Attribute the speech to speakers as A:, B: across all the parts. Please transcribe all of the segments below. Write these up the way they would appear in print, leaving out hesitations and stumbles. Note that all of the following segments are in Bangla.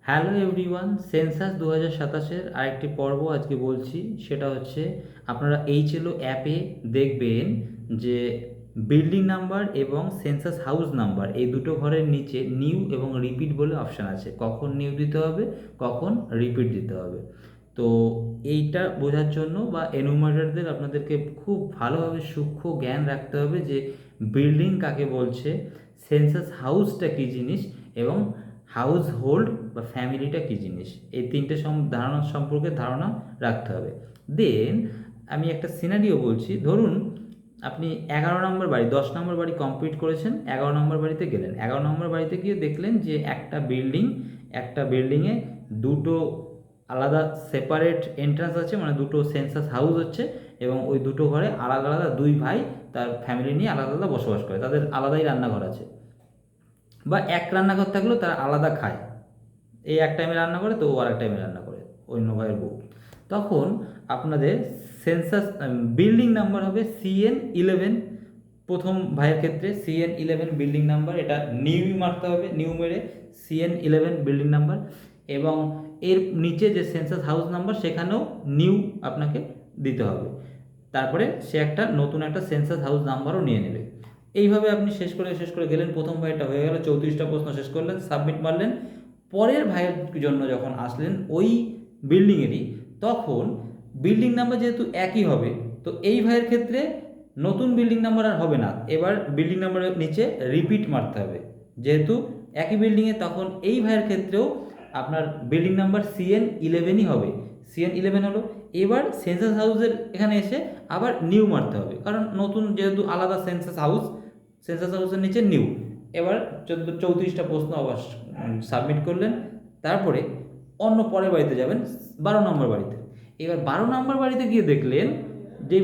A: হ্যালো এভরিওয়ান, সেন্সাস 2027-এর আরেকটি পর্ব আজকে বলছি। সেটা হচ্ছে আপনারা এইচএলও অ্যাপে দেখবেন যে বিল্ডিং নাম্বার এবং সেন্সাস হাউস নাম্বার এই দুটো ঘরের নিচে নিউ এবং রিপিট বলে অপশান আছে। কখন নিউ দিতে হবে, কখন রিপিট দিতে হবে। তো এইটা বোঝার জন্য বা এনুমারেটরদের আপনাদেরকে খুব ভালোভাবে সূক্ষ্ম জ্ঞান রাখতে হবে যে বিল্ডিং কাকে বলছে, সেন্সাস হাউসটা কী জিনিস এবং হাউস হোল্ড বা ফ্যামিলিটা কী জিনিস, এই তিনটে ধারণা সম্পর্কে ধারণা রাখতে হবে। দেন আমি একটা সিনারিও বলছি। ধরুন আপনি 11 নম্বর বাড়ি, 10 নম্বর বাড়ি কমপ্লিট করেছেন, 11 নম্বর বাড়িতে গেলেন। 11 নম্বর বাড়িতে গিয়ে দেখলেন যে একটা বিল্ডিংয়ে দুটো আলাদা সেপারেট এন্ট্রান্স আছে, মানে দুটো সেন্সাস হাউস হচ্ছে এবং ওই দুটো ঘরে আলাদা আলাদা দুই ভাই তার ফ্যামিলি নিয়ে আলাদা আলাদা বসবাস করে, তাদের আলাদাই রান্নাঘর আছে। বা এক রান্নাঘর থাকলেও তারা আলাদা খায়, এই এক টাইমে রান্না করে তো ও আর এক টাইমে রান্না করে অন্য ভাইয়ের বউ। তখন আপনাদের সেন্সাস বিল্ডিং নাম্বার হবে CN11। প্রথম ভাইয়ের ক্ষেত্রে CN11 বিল্ডিং নাম্বার, এটা নিউ মারতে হবে, নিউ মেরে CN11 বিল্ডিং নাম্বার। এবং এর নিচে যে সেন্সাস হাউস নাম্বার সেখানেও নিউ আপনাকে দিতে হবে। তারপরে সে একটা নতুন একটা সেন্সাস হাউস নাম্বারও নিয়ে নেবে। এইভাবে আপনি শেষ করে গেলেন। প্রথম ভাইটা হয়ে গেল, 34টা প্রশ্ন শেষ করলেন, সাবমিট মারলেন। পরের ভাইয়ের জন্য যখন আসলেন ওই বিল্ডিংয়েরই, তখন বিল্ডিং নাম্বার যেহেতু একই হবে, তো এই ভাইয়ের ক্ষেত্রে নতুন বিল্ডিং নাম্বার আর হবে না, এবার বিল্ডিং নাম্বারের নিচে রিপিট মারতে হবে। যেহেতু একই বিল্ডিংয়ে, তখন এই ভাইয়ের ক্ষেত্রেও আপনার বিল্ডিং নাম্বার CN11ই হবে। CN11 হলো। এবার সেন্সাস হাউসের এখানে এসে আবার নিউ মারতে হবে, কারণ নতুন যেহেতু আলাদা সেন্সাস হাউস, সেন্সাস হাউসের নিচে নিউ। এবার 34টা প্রশ্ন আবার সাবমিট করলেন। তারপরে অন্য পরের বাড়িতে যাবেন, 12 নম্বর বাড়িতে। এবার 12 নম্বর বাড়িতে গিয়ে দেখলেন যে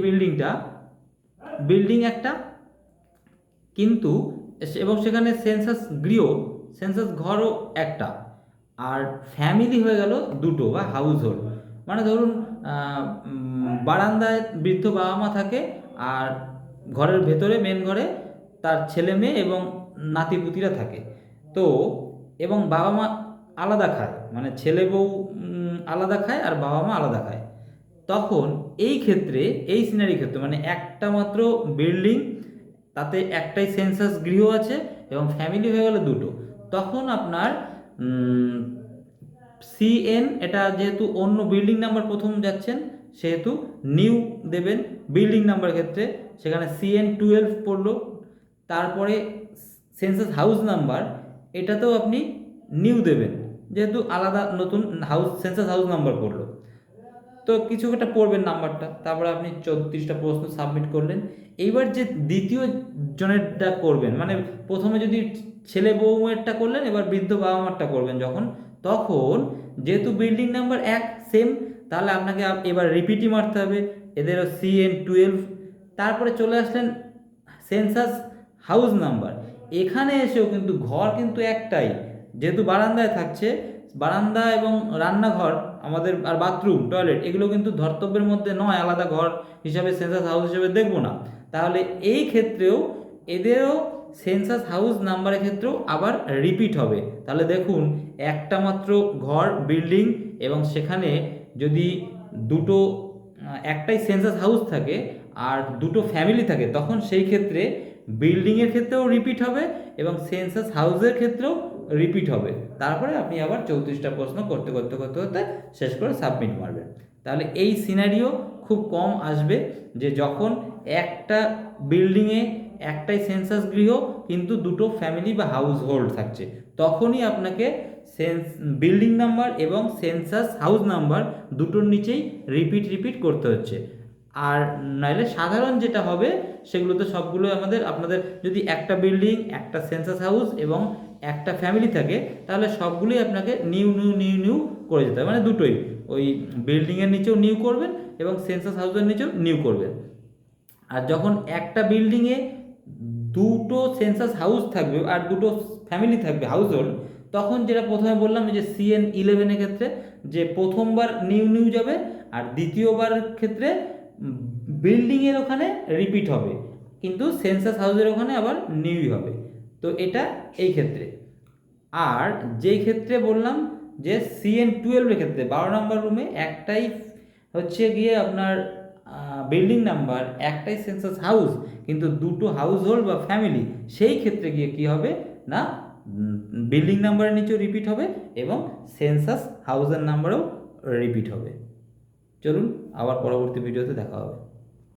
A: বিল্ডিং একটা, কিন্তু এবং সেখানে সেন্সাস ঘরও একটা, আর ফ্যামিলি হয়ে গেল দুটো বা হাউস হোল্ড। মানে ধরুন বারান্দায় বৃদ্ধ বাবা মা থাকে, আর ঘরের ভেতরে মেন ঘরে তার ছেলে মেয়ে এবং নাতিপুতিরা থাকে। তো এবং বাবা মা আলাদা খায়, মানে ছেলে বউ আলাদা খায় আর বাবা মা আলাদা খায়। তখন এই সিনারির ক্ষেত্রে মানে একটা মাত্র বিল্ডিং, তাতে একটাই সেন্সাস গৃহ আছে এবং ফ্যামিলি হয়ে গেল দুটো। তখন আপনার CN, এটা যেহেতু অন্য বিল্ডিং নাম্বার প্রথম যাচ্ছেন সেহেতু নিউ দেবেন বিল্ডিং নাম্বার ক্ষেত্রে, সেখানে CN12 পড়লো। তারপরে সেন্সাস হাউস নাম্বার, এটাতেও আপনি নিউ দেবেন যেহেতু আলাদা নতুন সেন্সাস হাউস নাম্বার পড়লো। তো কিছু একটা পড়বেন নাম্বারটা, তারপরে আপনি 34টা প্রশ্ন সাবমিট করলেন। এইবার যে দ্বিতীয় জনেরটা করবেন, মানে প্রথমে যদি ছেলে বউয়েরটা করলেন, এবার বৃদ্ধ বাবা মারটা করবেন যখন, তখন যেহেতু বিল্ডিং নাম্বার এক সেম, তাহলে আপনাকে এবার রিপিটই মারতে হবে, এদেরও CN12। তারপরে চলে আসলেন সেন্সাস হাউস নাম্বার। এখানে এসেও কিন্তু ঘর কিন্তু একটাই, যেহেতু বারান্দায় থাকছে, বারান্দা এবং রান্নাঘর আমাদের আর বাথরুম টয়লেট এগুলো কিন্তু ধর্তব্যের মধ্যে নয়, আলাদা ঘর হিসাবে সেন্সাস হাউস হিসেবে দেখবো না। তাহলে এই ক্ষেত্রেও এদেরও সেন্সাস হাউস নাম্বারের ক্ষেত্রেও আবার রিপিট হবে। তাহলে দেখুন, একটা মাত্র ঘর বিল্ডিং এবং সেখানে যদি দুটো একটাই সেন্সাস হাউস থাকে আর দুটো ফ্যামিলি থাকে, তখন সেই ক্ষেত্রে বিল্ডিংয়ের ক্ষেত্রেও রিপিট হবে এবং সেন্সাস হাউসের ক্ষেত্রেও রিপিট হবে। তারপরে আপনি আবার 34টা প্রশ্ন করতে করতে করতে করতে শেষ করে সাবমিট মারবেন। তাহলে এই সিনারিও খুব কম আসবে, যে যখন একটা বিল্ডিংয়ে একটাই সেন্সাস গৃহ কিন্তু দুটো ফ্যামিলি বা হাউস হোল্ড থাকছে, তখনই আপনাকে বিল্ডিং নাম্বার এবং সেন্সাস হাউস নাম্বার দুটোর নিচেই রিপিট করতে হচ্ছে। আর নাইলে সাধারণ যেটা হবে সেগুলোতে সবগুলো আপনাদের যদি একটা বিল্ডিং, একটা সেন্সাস হাউস এবং একটা ফ্যামিলি থাকে, তাহলে সবগুলোই আপনাকে নিউ করে যেতে হবে, মানে দুটোই, ওই বিল্ডিংয়ের নিচেও নিউ করবেন এবং সেন্সাস হাউসের নিচেও নিউ করবেন। আর যখন একটা বিল্ডিংয়ে দুটো সেন্সাস হাউস থাকবে আর দুটো ফ্যামিলি থাকবে হাউস হোল্ড, তখন যেটা প্রথমে বললাম যে CN11 ক্ষেত্রে যে প্রথমবার নিউ যাবে আর দ্বিতীয়বার ক্ষেত্রে বিল্ডিংয়ের ওখানে রিপিট হবে, কিন্তু সেন্সাস হাউসের ওখানে আবার নিউই হবে। তো এটা এই ক্ষেত্রে। আর যেই ক্ষেত্রে বললাম যে CN12 ক্ষেত্রে 12 নম্বর রুমে একটাই হচ্ছে গিয়ে আপনার বিল্ডিং নাম্বার, একটাই সেন্সাস হাউস, কিন্তু দুটো হাউস হোল্ড বা ফ্যামিলি, সেই ক্ষেত্রে গিয়ে কি হবে না বিল্ডিং নাম্বারের নিচেও রিপিট হবে এবং সেন্সাস হাউসের নাম্বারও রিপিট হবে। চলুন আবার পরবর্তী ভিডিওতে দেখা হবে।